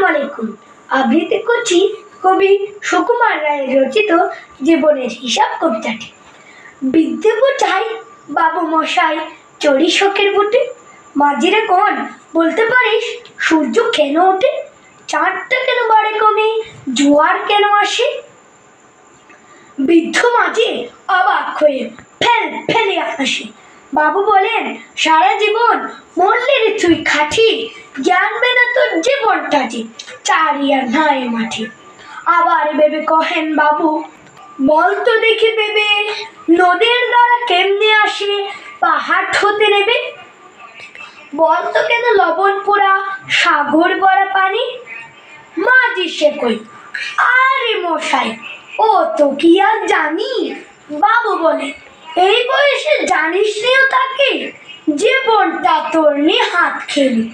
আলাইকুম। আবৃত্তি করছি কবি সুকুমার রায়ের রচিত জীবনের হিসাব কবিতাটি। বিদ্যে বোঝাই বাবু মশাই চড়ি শখের বুটে, মাঝিরে কোন বলতে পারিস সূর্য কেন ওঠে? চাঁদটা কেন বাড়ে কমে, জোয়ার কেন আসে? বৃদ্ধ মাঝি অবাক হয়ে ফেল ফেলিয়া হাসে। বাবু বলেন, সারা জীবন মরলে রে তুই খাঁটি, জানবে না তোর জীবনটা যে চারিয়া নাই মাঠে। আবার ভেবে কহেন বাবু, বল তো দেখি ভেবে, নদীর দ্বারা কেমনে আসে পাহাড় হতে নেবে? বল তো কেন লবণ পোড়া সাগর ভরা পানি? মাঝি সে কই, আরে মশাই ও তো কি আর জানি। বাবু বলে, এই বয়সে জানিস নিও তাকে, জীবনটা তোর হাত খেলি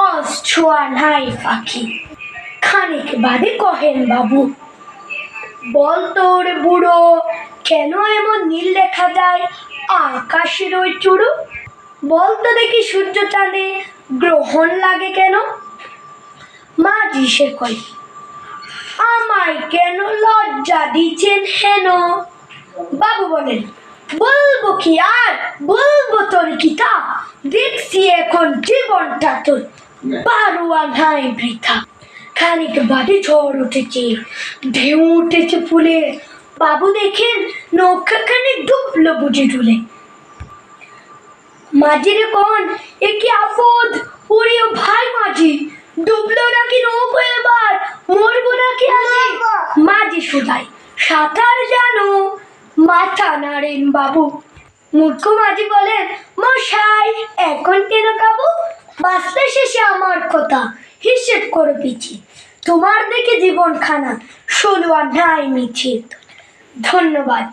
অছোয়া নাই পাখি। খানিক বাদে কহেন বাবু, বল তোর বুড়ো কেন এমন নীল দেখা যায় আকাশের ওই চুড়ো? বল তো দেখি সূর্য চাঁদে গ্রহণ লাগে কেন? মাঝি সে কই, আমায় কেন লজ্জা দিচ্ছেন হেন? বাবু বলেন, বলবো কি আর বলবো তোর কি তা, দেখছি এখন জীবনটা তোর বারোয়া নাই বৃথা। খানিক বাদে ঝড় উঠেছে, ঢেউ উঠেছে ফুলে, বাবু দেখেন নৌকাখানি ডুবলো বুঝে ঢুলে। মাঝিরে কোন এ কি আপদ, ওরে ও ভাই মাঝি, ডুবলো নাকি নৌকো এবার, মরবো নাকি আজি? মাঝি শুধাই, সাঁতার জানো? মাথা নাড়েন বাবু। মূর্খ মাঝি বলেন, মশাই এখন কেন কাবু? বাঁচতে শেষে আমার কথা হিসেব করে পিছি, তোমার দেখে জীবন খানা ষোলো আর নাই মিছে। ধন্যবাদ।